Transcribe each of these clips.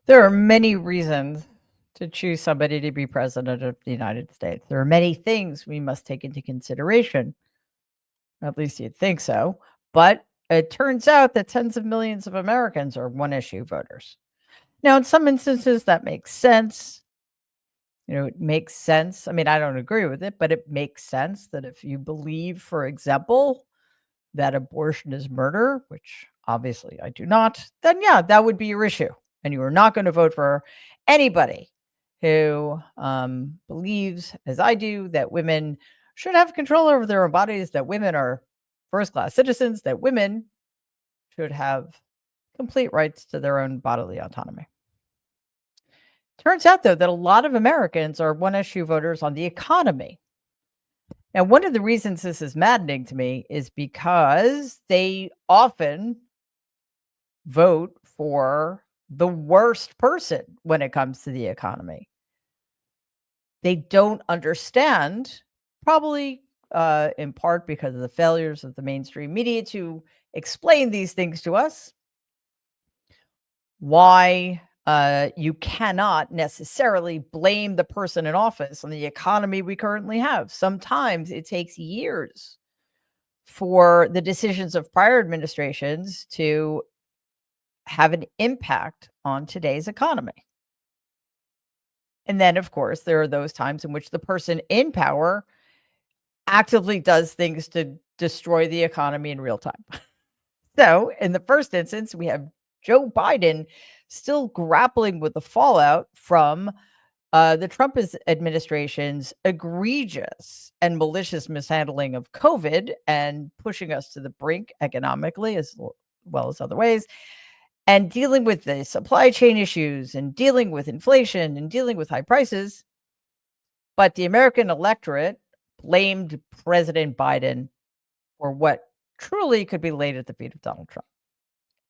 There are many reasons to choose somebody to be president of the United States. There are many things we must take into consideration. At least you'd think so. But it turns out that tens of millions of Americans are one issue voters. Now, in some instances, that makes sense. It makes sense. I mean, I don't agree with it, but it makes sense that if you believe, for example, that abortion is murder, which obviously I do not, then yeah, that would be your issue. And you are not going to vote for anybody who believes, as I do, that women should have control over their own bodies, that women are first class citizens, that women should have complete rights to their own bodily autonomy. Turns out, though, that a lot of Americans are one issue voters on the economy. Now, one of the reasons this is maddening to me is because they often vote for the worst person when it comes to the economy. They don't understand, probably in part because of the failures of the mainstream media to explain these things to us, why you cannot necessarily blame the person in office on the economy we currently have. Sometimes it takes years for the decisions of prior administrations to have an impact on today's economy. And then, of course, there are those times in which the person in power actively does things to destroy the economy in real time. So, in the first instance, we have Joe Biden still grappling with the fallout from the Trump administration's egregious and malicious mishandling of COVID and pushing us to the brink economically as well as other ways, and dealing with the supply chain issues and dealing with inflation and dealing with high prices. But the American electorate blamed President Biden for what truly could be laid at the feet of Donald Trump.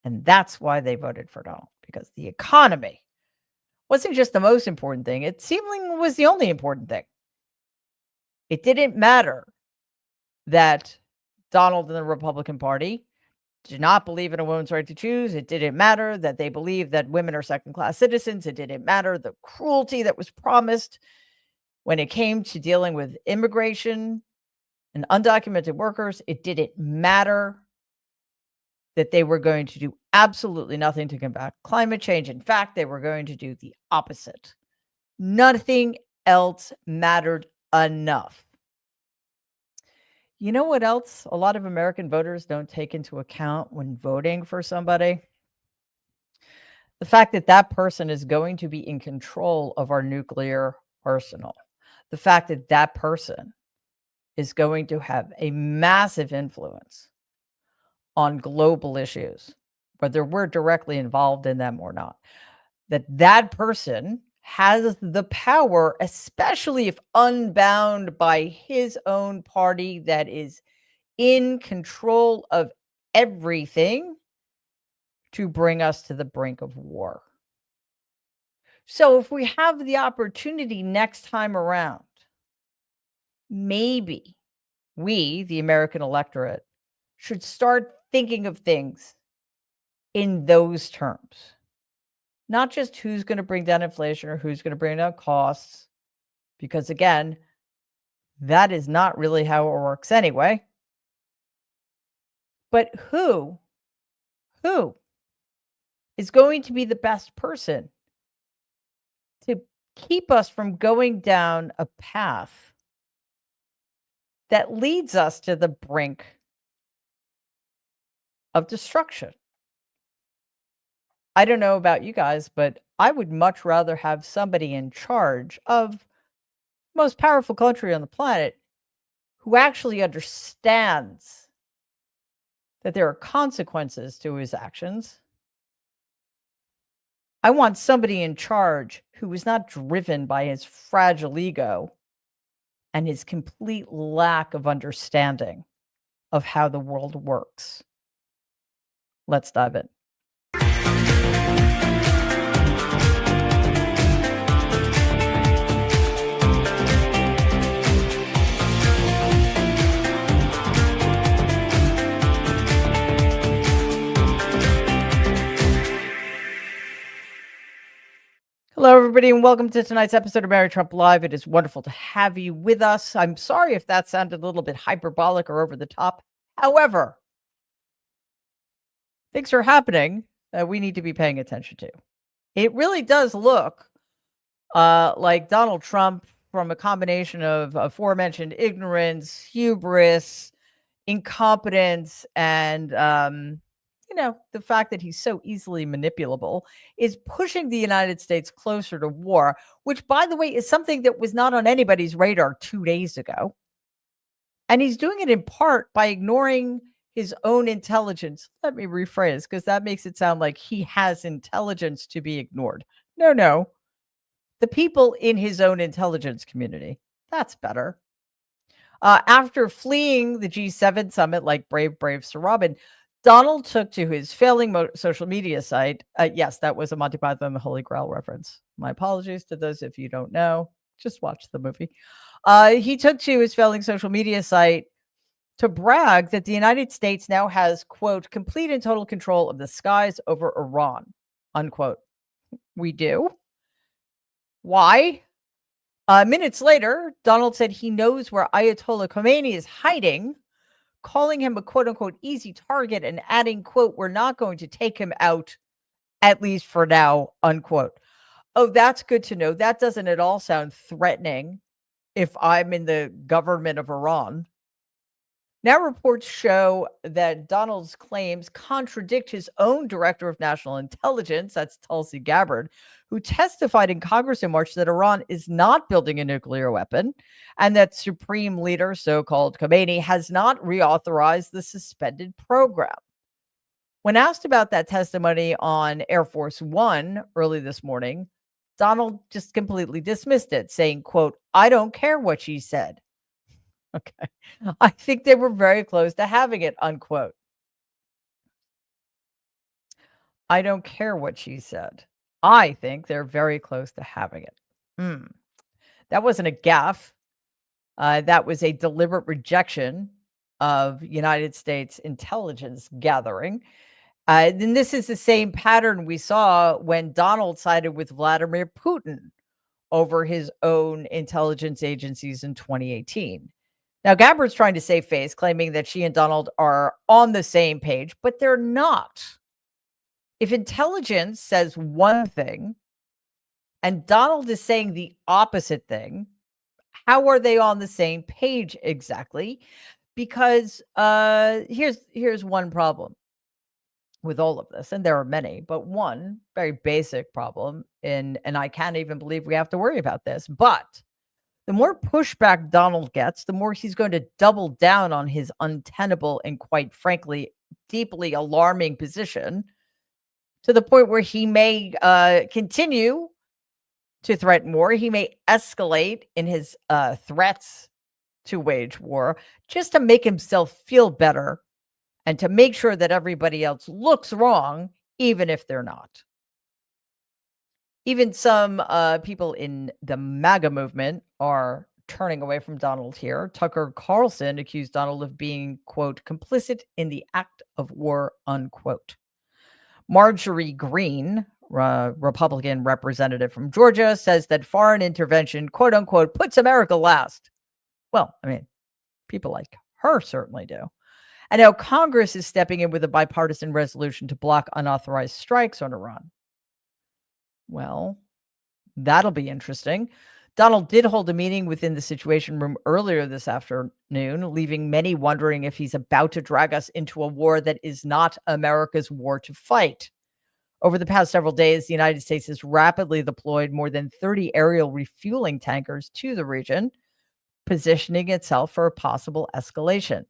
And that's why they voted for Donald, because the economy wasn't just the most important thing. It seemingly was the only important thing. It didn't matter that Donald and the Republican Party did not believe in a woman's right to choose. It didn't matter that they believed that women are second-class citizens. It didn't matter the cruelty that was promised when it came to dealing with immigration and undocumented workers. It didn't matter that they were going to do absolutely nothing to combat climate change. In fact, they were going to do the opposite. Nothing else mattered enough. You know what else a lot of American voters don't take into account when voting for somebody? The fact that that person is going to be in control of our nuclear arsenal. The fact that that person is going to have a massive influence on global issues, whether we're directly involved in them or not. That person has the power, especially if unbound by his own party that is in control of everything, to bring us to the brink of war. So if we have the opportunity next time around, maybe we, the American electorate, should start thinking of things in those terms. Not just who's going to bring down inflation or who's going to bring down costs, because again, that is not really how it works anyway. But who is going to be the best person to keep us from going down a path that leads us to the brink of destruction? I don't know about you guys, but I would much rather have somebody in charge of the most powerful country on the planet who actually understands that there are consequences to his actions. I want somebody in charge who is not driven by his fragile ego and his complete lack of understanding of how the world works. Let's dive in. Hello, everybody, and welcome to tonight's episode of Mary Trump Live. It is wonderful to have you with us. I'm sorry if that sounded a little bit hyperbolic or over the top. However, things are happening that we need to be paying attention to. It really does look like Donald Trump, from a combination of aforementioned ignorance, hubris, incompetence, and the fact that he's so easily manipulable, is pushing the United States closer to war, which, by the way, is something that was not on anybody's radar 2 days ago. And he's doing it in part by ignoring his own intelligence. Let me rephrase, because that makes it sound like he has intelligence to be ignored. No, the people in his own intelligence community. That's better. After fleeing the G7 summit like brave Sir Robin, Donald took to his failing social media site. Yes, that was a Monty Python and the Holy Grail reference. My apologies to those if you don't know. Just watch the movie. He took to his failing social media site to brag that the United States now has, quote, complete and total control of the skies over Iran, unquote. We do. Why? Minutes later, Donald said he knows where Ayatollah Khomeini is hiding, calling him a quote unquote easy target and adding, quote, we're not going to take him out, at least for now, unquote. Oh, that's good to know. That doesn't at all sound threatening if I'm in the government of Iran. Now, reports show that Donald's claims contradict his own director of national intelligence, that's Tulsi Gabbard, who testified in Congress in March that Iran is not building a nuclear weapon and that Supreme Leader, so called Khomeini, has not reauthorized the suspended program. When asked about that testimony on Air Force One early this morning, Donald just completely dismissed it, saying, quote, I don't care what she said. Okay. I think they were very close to having it, unquote. I don't care what she said. I think they're very close to having it. That wasn't a gaffe. That was a deliberate rejection of United States intelligence gathering. Then this is the same pattern we saw when Donald sided with Vladimir Putin over his own intelligence agencies in 2018. Now, Gabbard's trying to save face, claiming that she and Donald are on the same page, but they're not. If intelligence says one thing and Donald is saying the opposite thing, how are they on the same page exactly? Because here's one problem with all of this, and there are many, but one very basic problem, and I can't even believe we have to worry about this, but the more pushback Donald gets, the more he's going to double down on his untenable and, quite frankly, deeply alarming position, to the point where he may continue to threaten war. He may escalate in his threats to wage war just to make himself feel better and to make sure that everybody else looks wrong, even if they're not. Even some people in the MAGA movement are turning away from Donald here. Tucker Carlson accused Donald of being, quote, complicit in the act of war, unquote. Marjorie Greene, Republican representative from Georgia, says that foreign intervention, quote unquote, puts America last. Well, I mean, people like her certainly do. And now Congress is stepping in with a bipartisan resolution to block unauthorized strikes on Iran. Well, that'll be interesting. Donald did hold a meeting within the Situation Room earlier this afternoon, leaving many wondering if he's about to drag us into a war that is not America's war to fight. Over the past several days, the United States has rapidly deployed more than 30 aerial refueling tankers to the region, positioning itself for a possible escalation.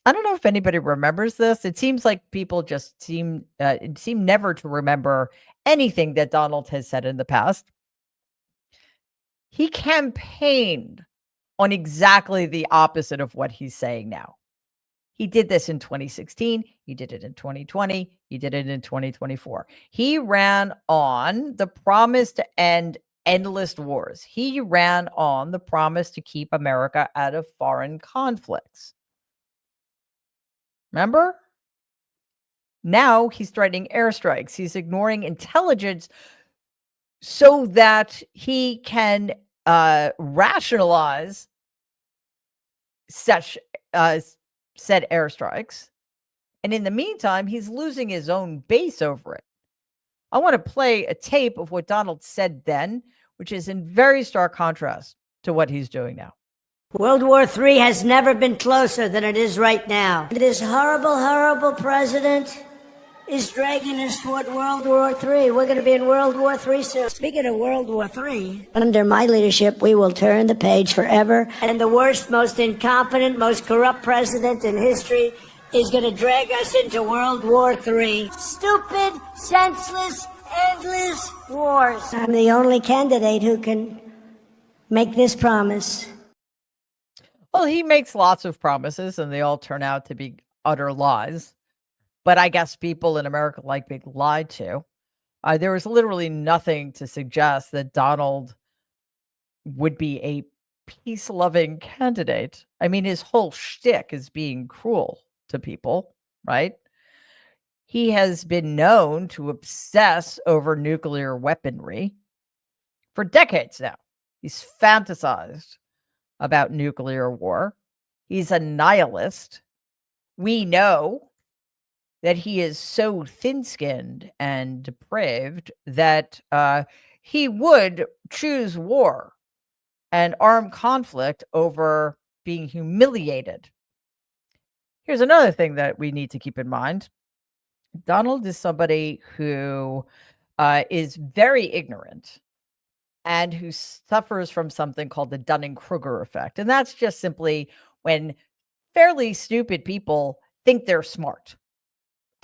I don't know if anybody remembers this. It seems like people just seem never to remember anything that Donald has said in the past. He campaigned on exactly the opposite of what he's saying now. He did this in 2016. He did it in 2020. He did it in 2024. He ran on the promise to end endless wars. He ran on the promise to keep America out of foreign conflicts. Remember? Now he's threatening airstrikes. He's ignoring intelligence so that he can rationalize such said airstrikes. And in the meantime, he's losing his own base over it. I want to play a tape of what Donald said then, which is in very stark contrast to what he's doing now. World War III has never been closer than it is right now. This horrible, horrible president is dragging us toward World War III. We're going to be in World War III soon. Speaking of World War III, under my leadership, we will turn the page forever. And the worst, most incompetent, most corrupt president in history is going to drag us into World War III. Stupid, senseless, endless wars. I'm the only candidate who can make this promise. Well, he makes lots of promises, and they all turn out to be utter lies. But I guess people in America like being lied to. There was literally nothing to suggest that Donald would be a peace-loving candidate. I mean, his whole shtick is being cruel to people, right? He has been known to obsess over nuclear weaponry for decades now. He's fantasized about nuclear war. He's a nihilist. We know that he is so thin-skinned and depraved that he would choose war and armed conflict over being humiliated. Here's another thing that we need to keep in mind. Donald is somebody who is very ignorant and who suffers from something called the Dunning-Kruger effect. And that's just simply when fairly stupid people think they're smart.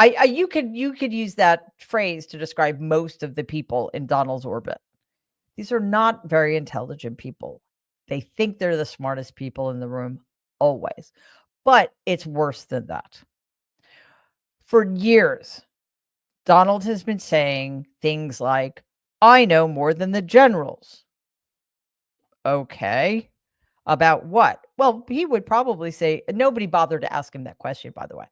You could use that phrase to describe most of the people in Donald's orbit. These are not very intelligent people. They think they're the smartest people in the room always. But it's worse than that. For years, Donald has been saying things like, I know more than the generals. Okay. About what? Well, he would probably say, nobody bothered to ask him that question, by the way.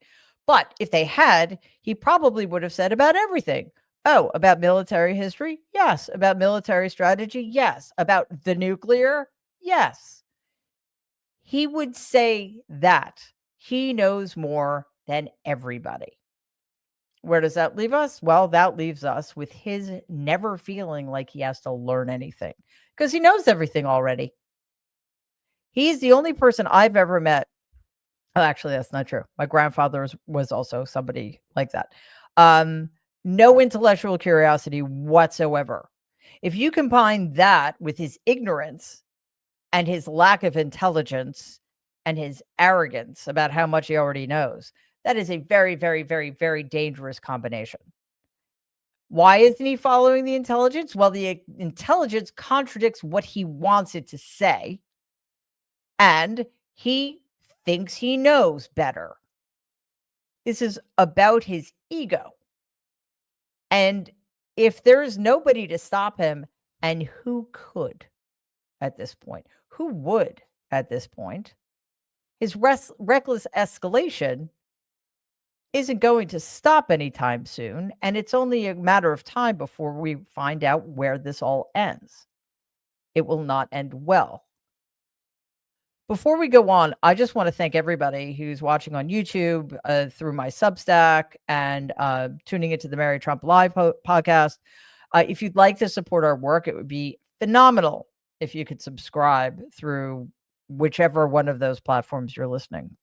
But if they had, he probably would have said about everything. Oh, about military history? Yes. About military strategy? Yes. About the nuclear? Yes. He would say that he knows more than everybody. Where does that leave us? Well, that leaves us with his never feeling like he has to learn anything because he knows everything already. He's the only person I've ever met. Oh, actually, that's not true. My grandfather was also somebody like that. No intellectual curiosity whatsoever. If you combine that with his ignorance and his lack of intelligence and his arrogance about how much he already knows, that is a very, very, very, very dangerous combination. Why isn't he following the intelligence? Well, the intelligence contradicts what he wants it to say, and he thinks he knows better. This is about his ego. And if there's nobody to stop him, and who could at this point? Who would at this point? His reckless escalation isn't going to stop anytime soon, and it's only a matter of time before we find out where this all ends. It will not end well. Before we go on, I just want to thank everybody who's watching on YouTube through my Substack and tuning into the Mary Trump Live podcast. If you'd like to support our work, it would be phenomenal if you could subscribe through whichever one of those platforms you're listening.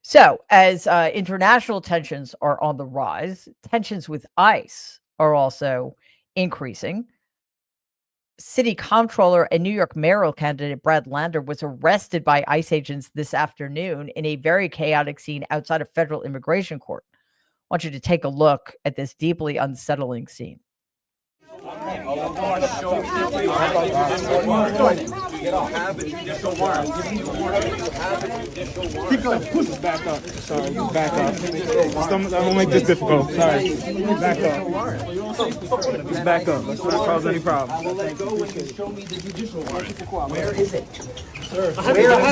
So, as international tensions are on the rise, tensions with ICE are also increasing. City comptroller and New York mayoral candidate Brad Lander was arrested by ICE agents this afternoon in a very chaotic scene outside a federal immigration court. I want you to take a look at this deeply unsettling scene. Keep going. Back up. Sorry, back up. I'm gonna make this difficult. Sorry. Back up. Just back up. Let's not cause any problems. Show me the judicial warrant. Where is it? Where is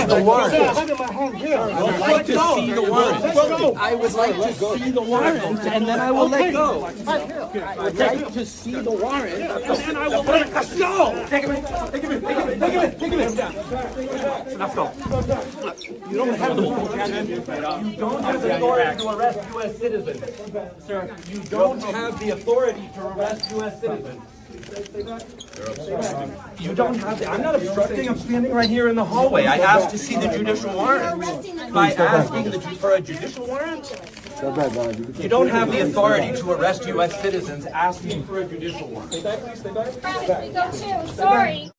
the warrant? I would like to see the warrant. I would like to see the warrant, and then I will let go. I would like to see the warrant, and then I will let go. Take him in. Take him in. Take him in. Take him in. Take him in. Let's go. You don't have the authority to arrest U.S. citizens, sir. You don't have the authority to arrest U.S. citizens. You don't have the, I'm not obstructing, I'm standing right here in the hallway. I asked to see the judicial warrant. By asking for a judicial warrant? You don't have the authority to arrest U.S. citizens asking for a judicial warrant. Sorry.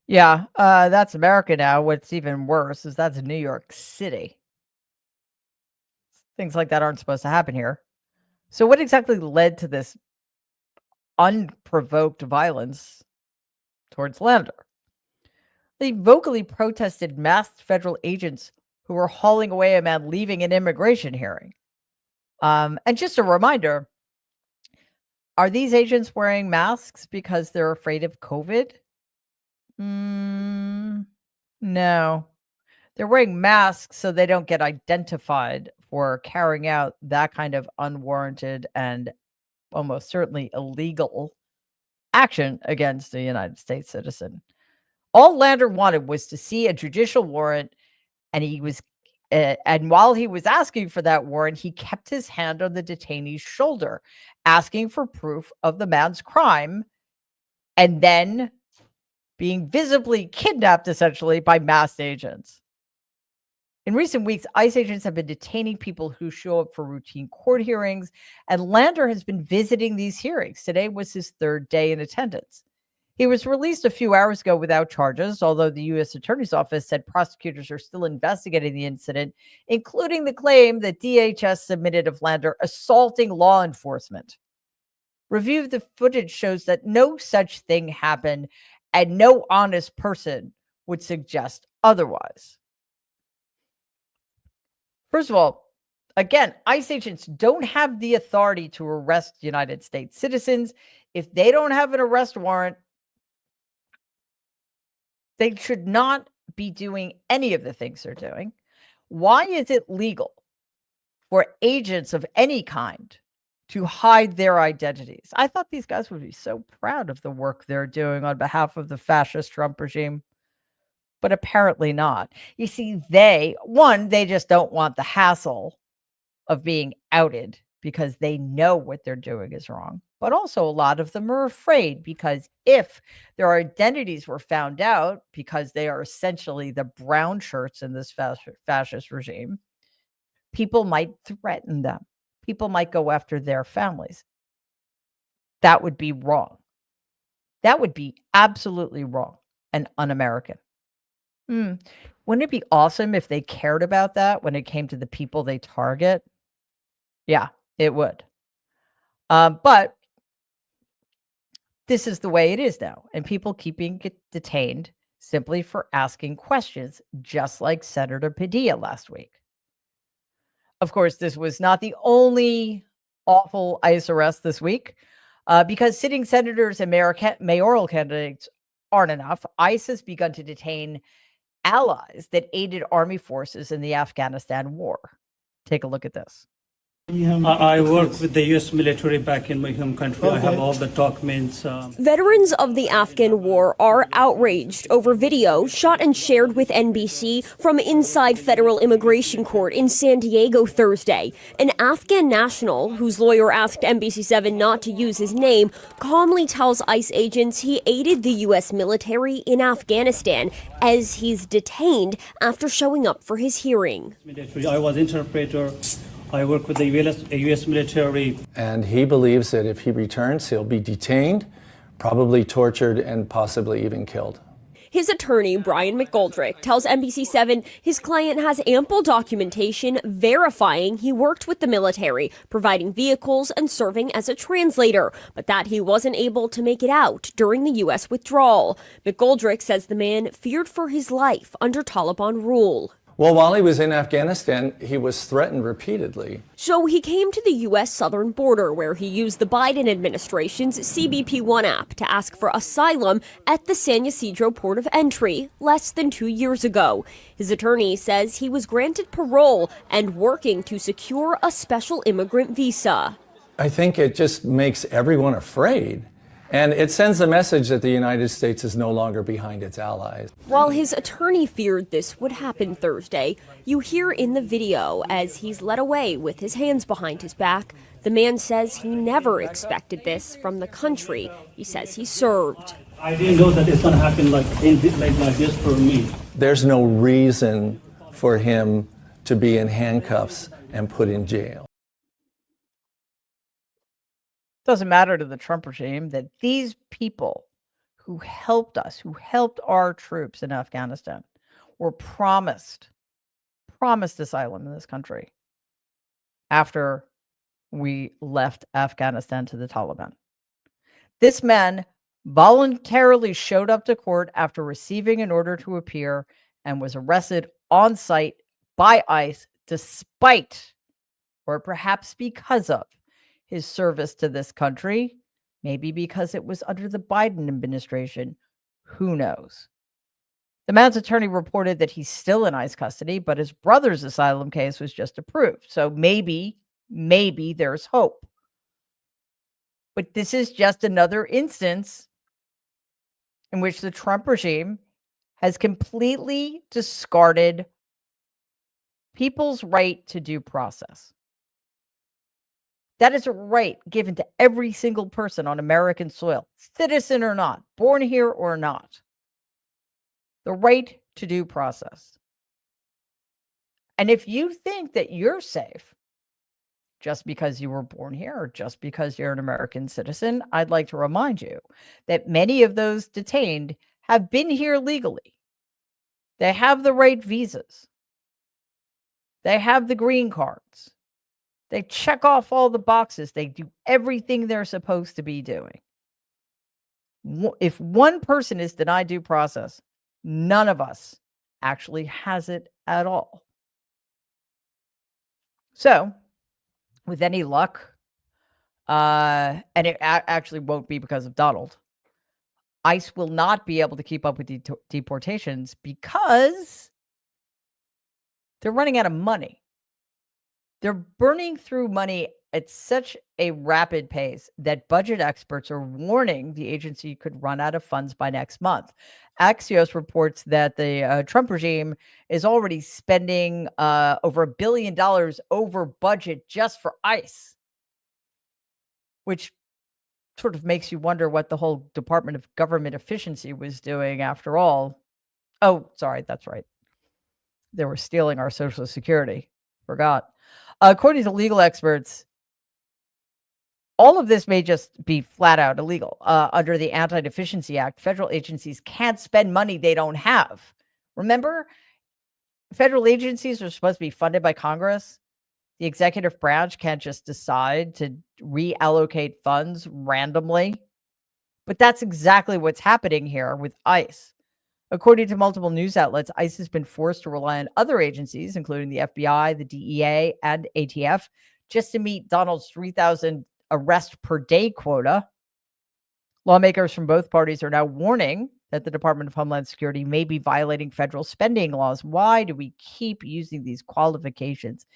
Yeah, that's America now. What's even worse is that's New York City. Things like that aren't supposed to happen here. So what exactly led to this unprovoked violence towards Lander? They vocally protested masked federal agents who were hauling away a man leaving an immigration hearing. And just a reminder, are these agents wearing masks because they're afraid of COVID? No. They're wearing masks so they don't get identified for carrying out that kind of unwarranted and almost certainly illegal action against a United States citizen. All Lander wanted was to see a judicial warrant, and and while he was asking for that warrant, he kept his hand on the detainee's shoulder, asking for proof of the man's crime, and then being visibly kidnapped, essentially, by masked agents. In recent weeks, ICE agents have been detaining people who show up for routine court hearings, and Lander has been visiting these hearings. Today was his third day in attendance. He was released a few hours ago without charges, although the U.S. Attorney's Office said prosecutors are still investigating the incident, including the claim that DHS submitted of Lander assaulting law enforcement. Review of the footage shows that no such thing happened, and no honest person would suggest otherwise. First of all, again, ICE agents don't have the authority to arrest United States citizens. If they don't have an arrest warrant, they should not be doing any of the things they're doing. Why is it legal for agents of any kind to hide their identities? I thought these guys would be so proud of the work they're doing on behalf of the fascist Trump regime. But apparently not. You see, they just don't want the hassle of being outed because they know what they're doing is wrong. But also a lot of them are afraid because if their identities were found out, because they are essentially the brown shirts in this fascist regime, people might threaten them. People might go after their families. That would be wrong. That would be absolutely wrong and un-American. Wouldn't it be awesome if they cared about that when it came to the people they target? Yeah, it would. But this is the way it is now. And people keeping detained simply for asking questions, just like Senator Padilla last week. Of course, this was not the only awful ICE arrest this week. Because sitting senators and mayoral candidates aren't enough, ICE has begun to detain allies that aided army forces in the Afghanistan war. Take a look at this. I work with the U.S. military back in my home country. I have all the documents. Veterans of the Afghan war are outraged over video shot and shared with NBC from inside federal immigration court in San Diego Thursday. An Afghan national, whose lawyer asked NBC7 not to use his name, calmly tells ICE agents he aided the U.S. military in Afghanistan as he's detained after showing up for his hearing. I was interpreter. I work with the U.S. military. And he believes that if he returns, he'll be detained, probably tortured, and possibly even killed. His attorney, Brian McGoldrick, tells NBC7 his client has ample documentation verifying he worked with the military, providing vehicles and serving as a translator, but that he wasn't able to make it out during the U.S. withdrawal. McGoldrick says the man feared for his life under Taliban rule. Well, while he was in Afghanistan, he was threatened repeatedly. So he came to the U.S. southern border, where he used the Biden administration's CBP-1 app to ask for asylum at the San Ysidro port of entry less than 2 years ago. His attorney says he was granted parole and working to secure a special immigrant visa. I think it just makes everyone afraid. And it sends a message that the United States is no longer behind its allies. While his attorney feared this would happen Thursday, you hear in the video as he's led away with his hands behind his back. The man says he never expected this from the country he says he served. I didn't know that it's going to happen like this for me. There's no reason for him to be in handcuffs and put in jail. Doesn't matter to the Trump regime that these people who helped us, who helped our troops in Afghanistan, were promised asylum in this country after we left Afghanistan to the Taliban. This man voluntarily showed up to court after receiving an order to appear and was arrested on site by ICE despite, or perhaps because of, his service to this country, maybe because it was under the Biden administration. Who knows? The man's attorney reported that he's still in ICE custody, but his brother's asylum case was just approved. So maybe there's hope. But this is just another instance in which the Trump regime has completely discarded people's right to due process. That is a right given to every single person on American soil, citizen or not, born here or not. The right to due process. And if you think that you're safe just because you were born here or just because you're an American citizen, I'd like to remind you that many of those detained have been here legally. They have the right visas. They have the green cards. They check off all the boxes. They do everything they're supposed to be doing. If one person is denied due process, none of us actually has it at all. So, with any luck, and it actually won't be because of Donald, ICE will not be able to keep up with deportations because they're running out of money. They're burning through money at such a rapid pace that budget experts are warning the agency could run out of funds by next month. Axios reports that the Trump regime is already spending over $1 billion over budget just for ICE, which sort of makes you wonder what the whole Department of Government Efficiency was doing after all. Oh, sorry, that's right. They were stealing our Social Security. Forgot. According to legal experts, all of this may just be flat out illegal. Under the Anti-Deficiency Act, federal agencies can't spend money they don't have. Remember, federal agencies are supposed to be funded by Congress. The executive branch can't just decide to reallocate funds randomly. But that's exactly what's happening here with ICE. According to multiple news outlets, ICE has been forced to rely on other agencies, including the FBI, the DEA, and ATF, just to meet Donald's 3,000 arrest per day quota. Lawmakers from both parties are now warning that the Department of Homeland Security may be violating federal spending laws. Why do we keep using these qualifications?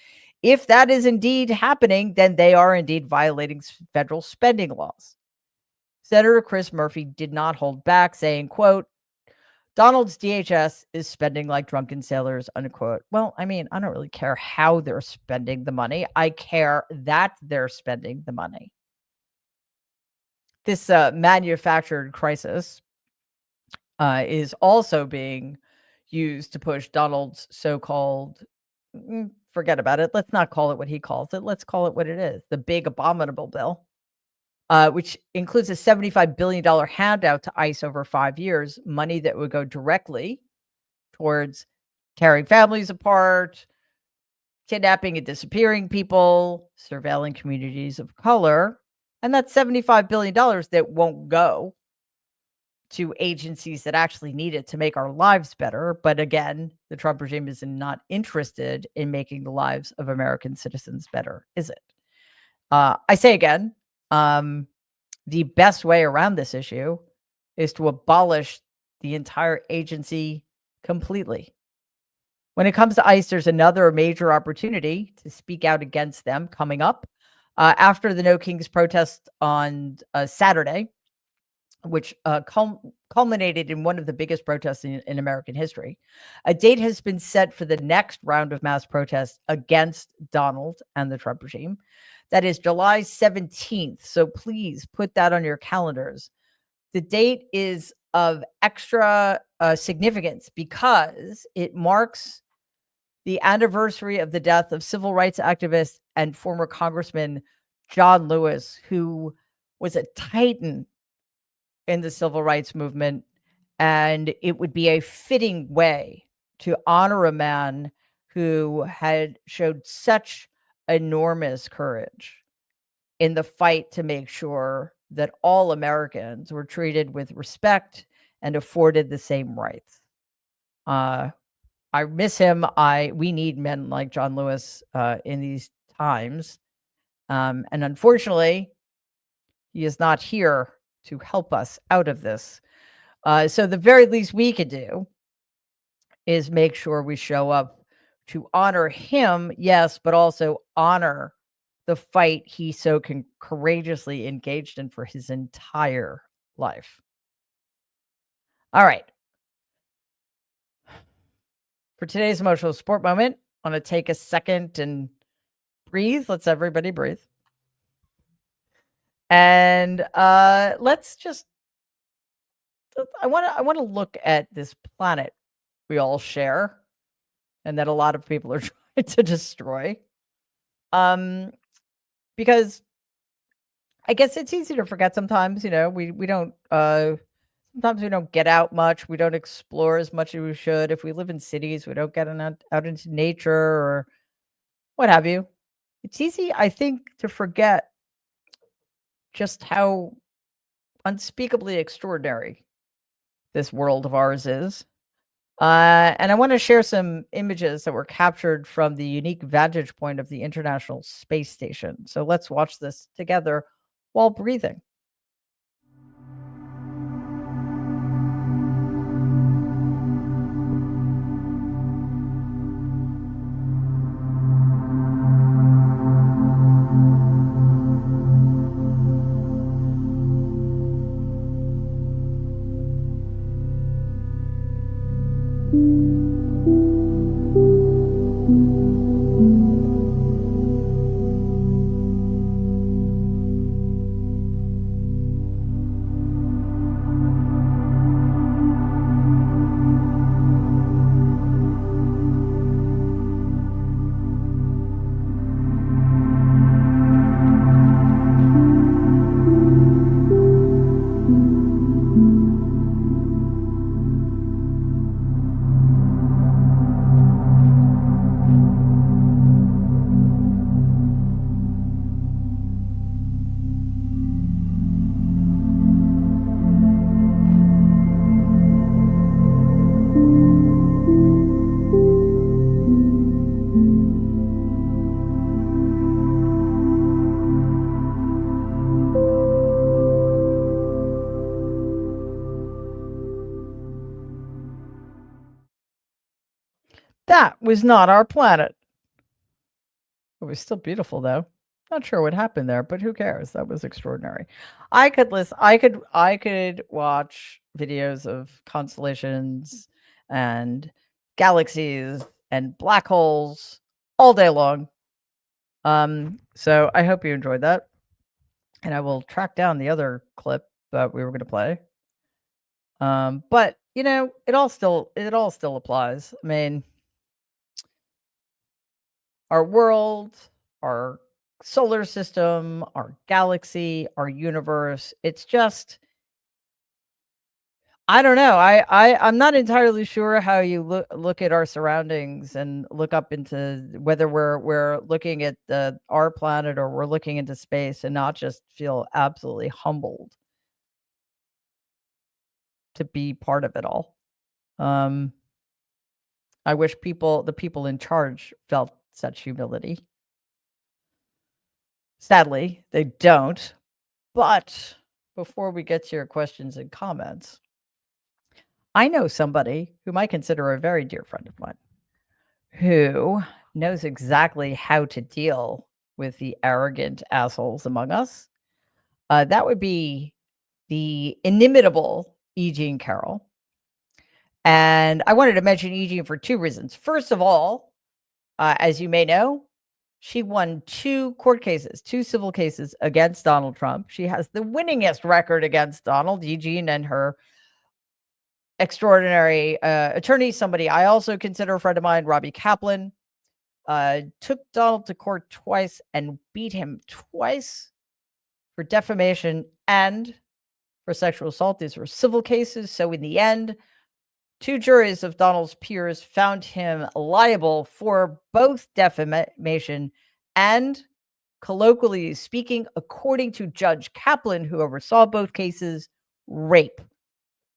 If that is indeed happening, then they are indeed violating federal spending laws. Senator Chris Murphy did not hold back, saying, quote, Donald's DHS is spending like drunken sailors, unquote. Well, I mean, I don't really care how they're spending the money. I care that they're spending the money. This manufactured crisis is also being used to push Donald's so-called, forget about it. Let's not call it what he calls it. Let's call it what it is. The big abominable bill. Which includes a $75 billion handout to ICE over 5 years, money that would go directly towards tearing families apart, kidnapping and disappearing people, surveilling communities of color. And that's $75 billion that won't go to agencies that actually need it to make our lives better. But again, the Trump regime is not interested in making the lives of American citizens better, is it? I say again, the best way around this issue is to abolish the entire agency completely. When it comes to ICE, there's another major opportunity to speak out against them coming up after the No Kings protest on Saturday, which culminated in one of the biggest protests in American history. A date has been set for the next round of mass protests against Donald and the Trump regime. That is July 17th. So please put that on your calendars. The date is of extra significance because it marks the anniversary of the death of civil rights activist and former Congressman John Lewis, who was a titan in the civil rights movement. And it would be a fitting way to honor a man who had showed such enormous courage in the fight to make sure that all Americans were treated with respect and afforded the same rights. I miss him. We need men like John Lewis in these times. And unfortunately, he is not here to help us out of this. So the very least we could do is make sure we show up to honor him, yes, but also honor the fight he so courageously engaged in for his entire life. All right. For today's emotional support moment, I want to take a second and breathe. Let's everybody breathe. And let's just, I want to look at this planet we all share and that a lot of people are trying to destroy. Because I guess it's easy to forget sometimes, we don't, sometimes we don't get out much. We don't explore as much as we should. If we live in cities, we don't get out into nature or what have you. It's easy, I think, to forget just how unspeakably extraordinary this world of ours is. And I want to share some images that were captured from the unique vantage point of the International Space Station. So let's watch this together while breathing. That was not our planet. It was still beautiful, though. Not sure what happened there, but who cares? That was extraordinary. I could watch videos of constellations and galaxies and black holes all day long. So I hope you enjoyed that. And I will track down the other clip that we were going to play. But it all still applies. I mean, our world, our solar system, our galaxy, our universe. It's just, I don't know. I'm not entirely sure how you look at our surroundings and look up into whether we're looking at our planet or we're looking into space and not just feel absolutely humbled to be part of it all. I wish the people in charge felt such humility. Sadly, they don't. But before we get to your questions and comments, I know somebody whom I consider a very dear friend of mine who knows exactly how to deal with the arrogant assholes among us. That would be the inimitable E. Jean Carroll. And I wanted to mention E. Jean for two reasons. First of all, as you may know, she won 2 court cases, 2 civil cases against Donald Trump. She has the winningest record against Donald. E. Jean and her extraordinary attorney, somebody I also consider a friend of mine, Robbie Kaplan, took Donald to court twice and beat him twice for defamation and for sexual assault. These were civil cases. So in the end, 2 juries of Donald's peers found him liable for both defamation and, colloquially speaking, according to Judge Kaplan, who oversaw both cases, rape.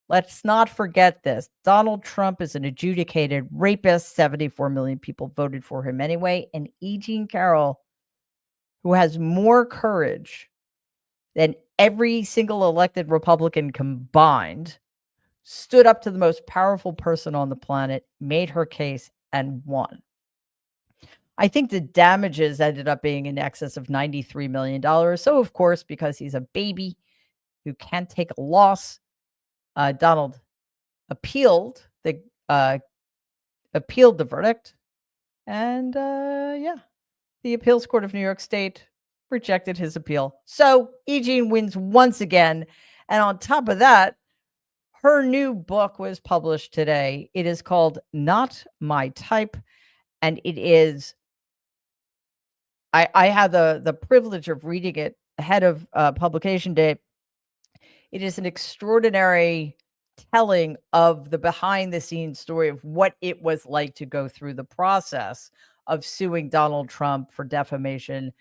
Let's not forget this. Donald Trump is an adjudicated rapist. 74 million people voted for him anyway. And E. Jean Carroll, who has more courage than every single elected Republican combined, stood up to the most powerful person on the planet, made her case, and won. I think the damages ended up being in excess of $93 million. So, of course, because he's a baby who can't take a loss, Donald appealed the verdict, and the appeals court of New York State rejected his appeal. So E. Jean wins once again, and on top of that, her new book was published today. It is called Not My Type, and it is. I had the privilege of reading it ahead of publication date. It is an extraordinary telling of the behind-the-scenes story of what it was like to go through the process of suing Donald Trump for defamation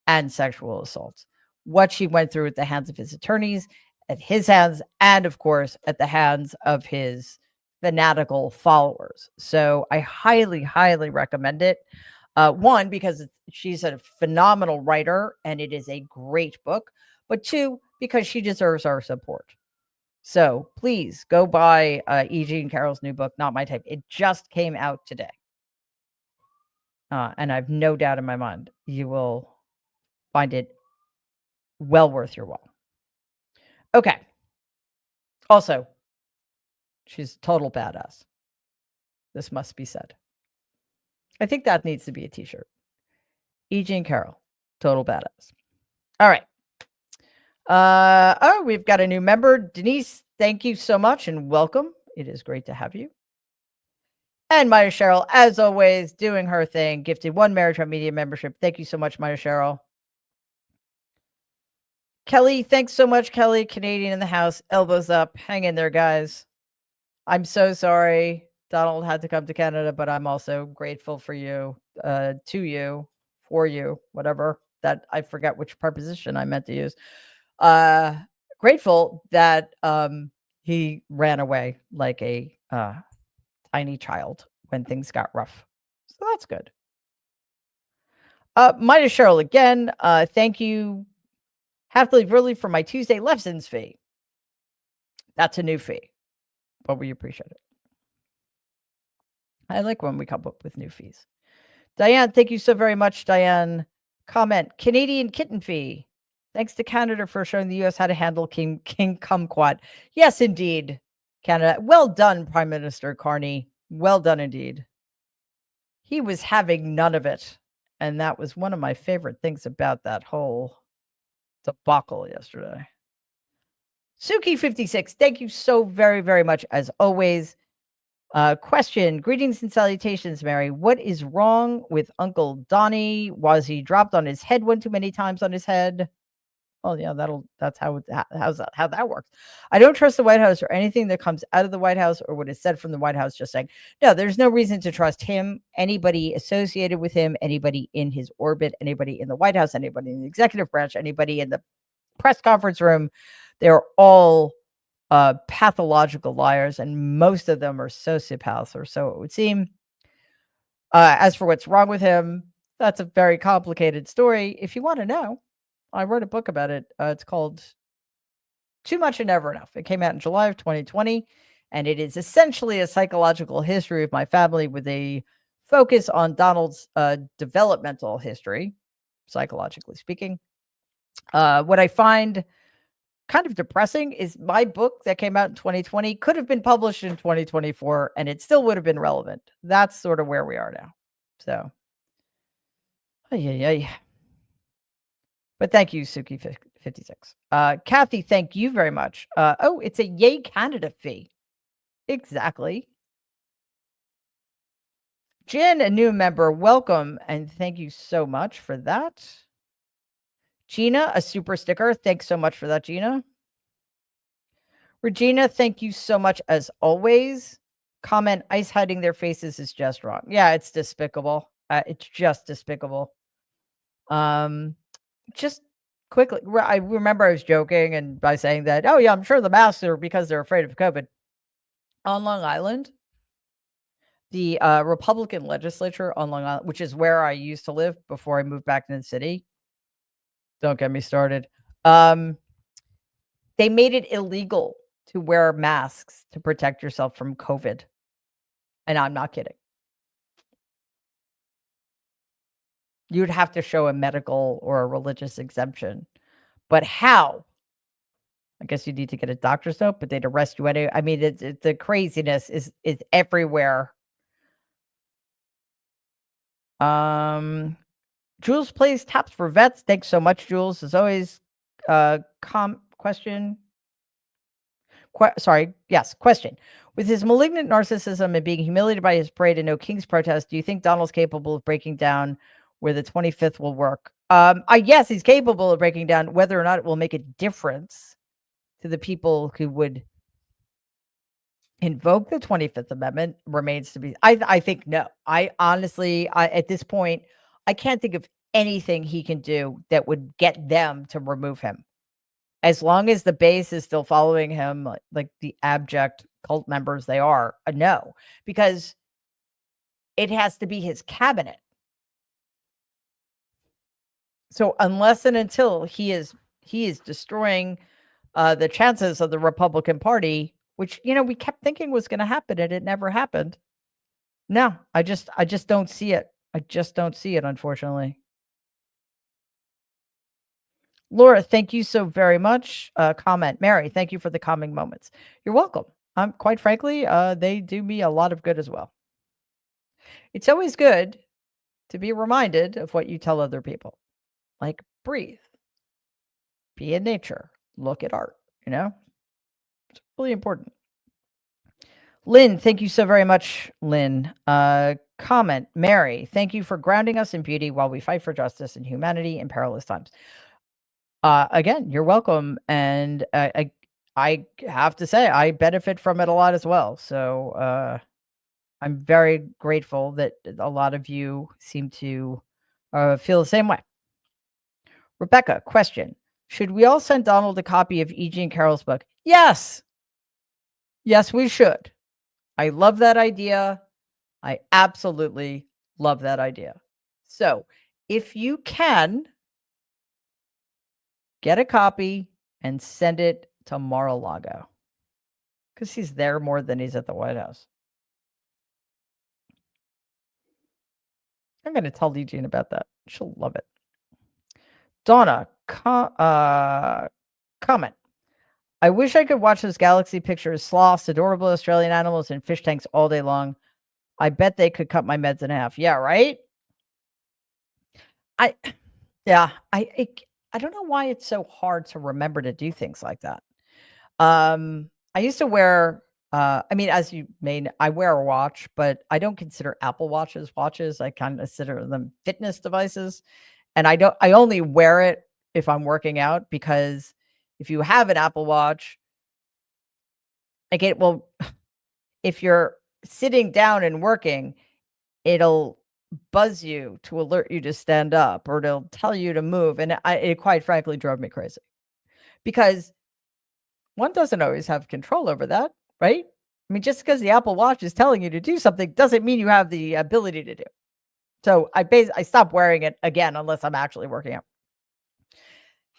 and sexual assault. What she went through at the hands of his attorneys, at his hands, and of course, at the hands of his fanatical followers. So I highly, highly recommend it. One, because she's a phenomenal writer and it is a great book. But 2, because she deserves our support. So please go buy E. Jean Carroll's new book, Not My Type. It just came out today. And I have no doubt in my mind you will find it well worth your while. Okay. Also, she's a total badass. This must be said. I think that needs to be a t-shirt. E. Jean Carroll, total badass. All right. We've got a new member. Denise, thank you so much and welcome. It is great to have you. And Maya Cheryl, as always, doing her thing, gifted 1 Maritime Media membership. Thank you so much, Maya Cheryl. Kelly, thanks so much, Kelly. Canadian in the house, elbows up. Hang in there, guys. I'm so sorry Donald had to come to Canada, but I'm also grateful for you, to you, for you, whatever. That I forget which preposition I meant to use. Grateful that he ran away like a tiny child when things got rough. So that's good. Maya Cheryl again. Thank you. Have to leave early for my Tuesday lessons fee. That's a new fee, but we appreciate it. I like when we come up with new fees. Diane, thank you so very much, Diane. Comment, Canadian kitten fee. Thanks to Canada for showing the U.S. how to handle King Kumquat. Yes, indeed, Canada. Well done, Prime Minister Carney. Well done indeed. He was having none of it. And that was one of my favorite things about that whole debacle yesterday. Suki56, thank you so very, very much as always. Question, greetings and salutations, Mary. What is wrong with Uncle Donnie? Was he dropped on his head one too many times on his head? Oh yeah, that's how that works. I don't trust the White House or anything that comes out of the White House or what is said from the White House. Just saying, no, there's no reason to trust him, anybody associated with him, anybody in his orbit, anybody in the White House, anybody in the executive branch, anybody in the press conference room. They're all pathological liars, and most of them are sociopaths, or so it would seem. As for what's wrong with him, that's a very complicated story. If you want to know, I wrote a book about it. It's called Too Much and Never Enough. It came out in July of 2020, and it is essentially a psychological history of my family with a focus on Donald's developmental history, psychologically speaking. What I find kind of depressing is my book that came out in 2020 could have been published in 2024 and it still would have been relevant. That's sort of where we are now. So, yeah. But thank you, Suki56. Kathy, thank you very much. Oh, it's a Yay Canada fee. Exactly. Jen, a new member, welcome, and thank you so much for that. Gina, a super sticker. Thanks so much for that, Gina. Regina, thank you so much as always. Comment, ICE hiding their faces is just wrong. Yeah, it's despicable. It's just despicable. Just quickly, I remember I was joking and by saying that, oh yeah, I'm sure the masks are because they're afraid of COVID. On Long Island, the Republican legislature on Long Island, which is where I used to live before I moved back to the city. Don't get me started. They made it illegal to wear masks to protect yourself from COVID. And I'm not kidding. You'd have to show a medical or a religious exemption. But how? I guess you need to get a doctor's note, but they'd arrest you anyway. I mean, the craziness is everywhere. Jules plays taps for vets. Thanks so much, Jules. As always, question. Question. With his malignant narcissism and being humiliated by his parade and no King's protest, do you think Donald's capable of breaking down where the 25th will work? Yes, he's capable of breaking down. Whether or not it will make a difference to the people who would invoke the 25th Amendment remains to be. I think no. I honestly, at this point, I can't think of anything he can do that would get them to remove him. As long as the base is still following him, like the abject cult members they are, no, because it has to be his cabinet. So unless and until he is destroying the chances of the Republican Party, which we kept thinking was going to happen, and it never happened. No, I just don't see it. I just don't see it, unfortunately. Laura, thank you so very much. Comment. Mary, thank you for the calming moments. You're welcome. Quite frankly, they do me a lot of good as well. It's always good to be reminded of what you tell other people. Like, breathe. Be in nature. Look at art. It's really important. Lynn, thank you so very much, Lynn. Comment. Mary, thank you for grounding us in beauty while we fight for justice and humanity in perilous times. Again, you're welcome. And I have to say, I benefit from it a lot as well. So I'm very grateful that a lot of you seem to feel the same way. Rebecca, question. Should we all send Donald a copy of E. Jean Carroll's book? Yes. Yes, we should. I love that idea. I absolutely love that idea. So if you can, get a copy and send it to Mar-a-Lago, because he's there more than he's at the White House. I'm going to tell Eugene about that. She'll love it. Donna, comment. I wish I could watch those galaxy pictures, sloths, adorable Australian animals, and fish tanks all day long. I bet they could cut my meds in half. Yeah, right? I don't know why it's so hard to remember to do things like that. I used to wear, as you may know, I wear a watch, but I don't consider Apple watches. I kind of consider them fitness devices. And I only wear it if I'm working out, because if you have an Apple Watch, if you're sitting down and working, it'll buzz you to alert you to stand up, or it'll tell you to move. And it quite frankly drove me crazy, because one doesn't always have control over that, right? I mean, just because the Apple Watch is telling you to do something doesn't mean you have the ability to do. So I stopped wearing it again unless I'm actually working out.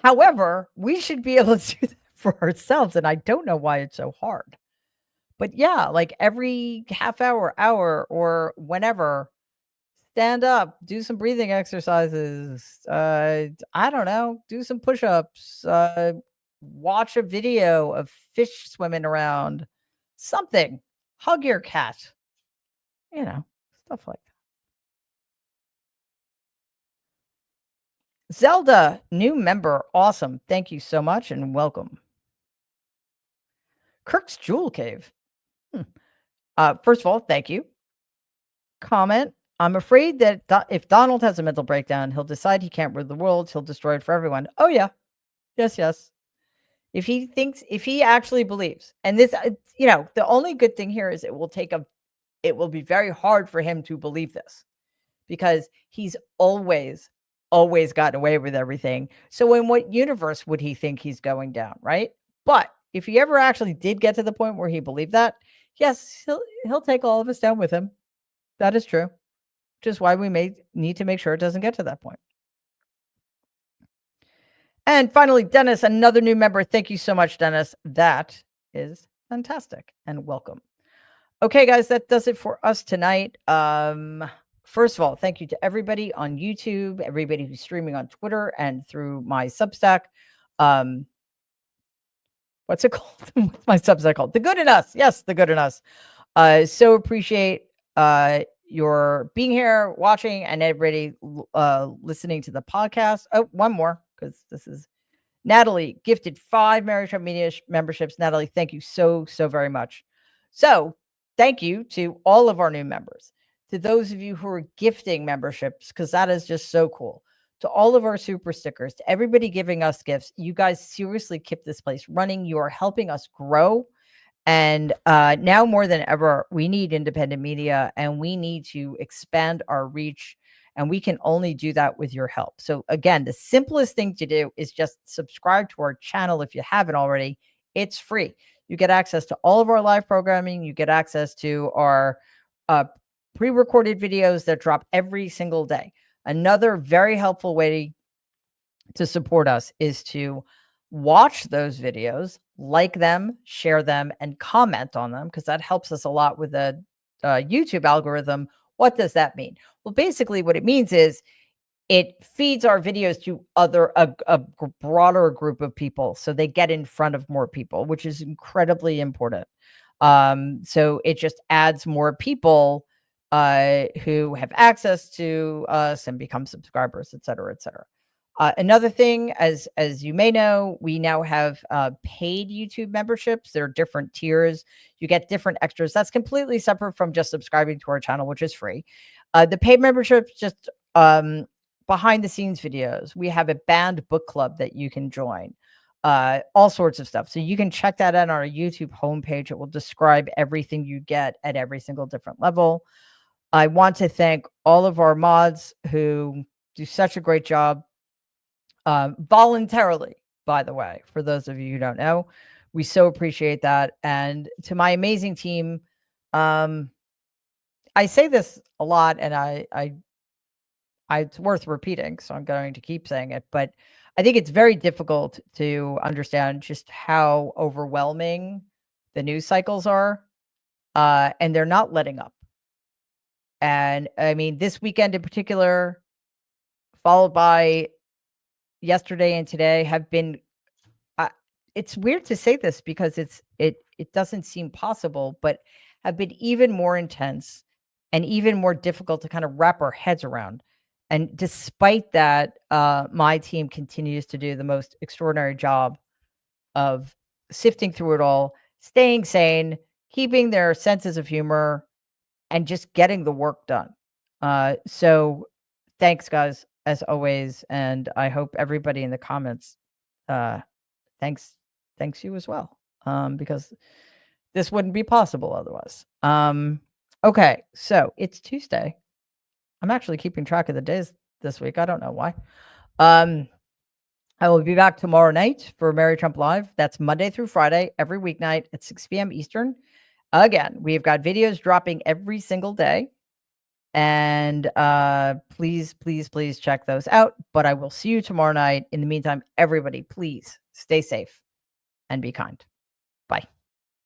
However, we should be able to do that for ourselves, and I don't know why it's so hard. But yeah, like every half hour, or whenever, stand up, do some breathing exercises. I don't know, do some push-ups, watch a video of fish swimming around, something, hug your cat, stuff like that. Zelda, new member. Awesome. Thank you so much and welcome. Kirk's Jewel Cave. First of all, thank you. Comment. I'm afraid that if Donald has a mental breakdown, he'll decide he can't rule the world. He'll destroy it for everyone. Oh, yeah. Yes. If he actually believes, and this, the only good thing here is it will be very hard for him to believe this because he's always gotten away with everything. So in what universe would he think he's going down, right? But if he ever actually did get to the point where he believed that, yes, he'll take all of us down with him. That is true. Which is why we may need to make sure it doesn't get to that point. And finally, Dennis, another new member. Thank you so much, Dennis. That is fantastic. And welcome. Okay, guys, that does it for us tonight. First of all, thank you to everybody on YouTube, everybody who's streaming on Twitter and through my Substack. What's it called? What's my Substack called? The Good in Us. Yes, The Good in Us. So appreciate your being here, watching, and everybody listening to the podcast. Oh, one more, because this is Natalie gifted 5 Marriage Trump Media memberships. Natalie, thank you so very much. So thank you to all of our new members, to those of you who are gifting memberships, because that is just so cool, to all of our super stickers, to everybody giving us gifts. You guys seriously keep this place running. You are helping us grow. And now more than ever, we need independent media and we need to expand our reach. And we can only do that with your help. So again, the simplest thing to do is just subscribe to our channel if you haven't already. It's free. You get access to all of our live programming. You get access to our pre-recorded videos that drop every single day. Another very helpful way to support us is to watch those videos, like them, share them, and comment on them, because that helps us a lot with the YouTube algorithm. What does that mean? Well, basically what it means is it feeds our videos to a broader group of people, so they get in front of more people, which is incredibly important. So it just adds more people who have access to us and become subscribers, et cetera, et cetera. Another thing, as you may know, we now have paid YouTube memberships. There are different tiers. You get different extras. That's completely separate from just subscribing to our channel, which is free. The paid memberships, just behind the scenes videos. We have a banned book club that you can join. All sorts of stuff. So you can check that out on our YouTube homepage. It will describe everything you get at every single different level. I want to thank all of our mods who do such a great job. Voluntarily, by the way, for those of you who don't know, we so appreciate that. And to my amazing team, I say this a lot, and it's worth repeating, so I'm going to keep saying it, but I think it's very difficult to understand just how overwhelming the news cycles are, and they're not letting up. And I mean, this weekend in particular, followed by yesterday and today, have been it's weird to say this because it doesn't seem possible, but have been even more intense and even more difficult to kind of wrap our heads around. And despite that, my team continues to do the most extraordinary job of sifting through it all, staying sane, keeping their senses of humor, and just getting the work done. So thanks, guys, as always. And I hope everybody in the comments thanks you as well, because this wouldn't be possible otherwise. Okay, so it's Tuesday. I'm actually keeping track of the days this week. I don't know why. I will be back tomorrow night for Mary Trump Live. That's Monday through Friday, every weeknight at 6 p.m. Eastern. Again, we've got videos dropping every single day. And please, please, please check those out. But I will see you tomorrow night. In the meantime, everybody, please stay safe and be kind. Bye.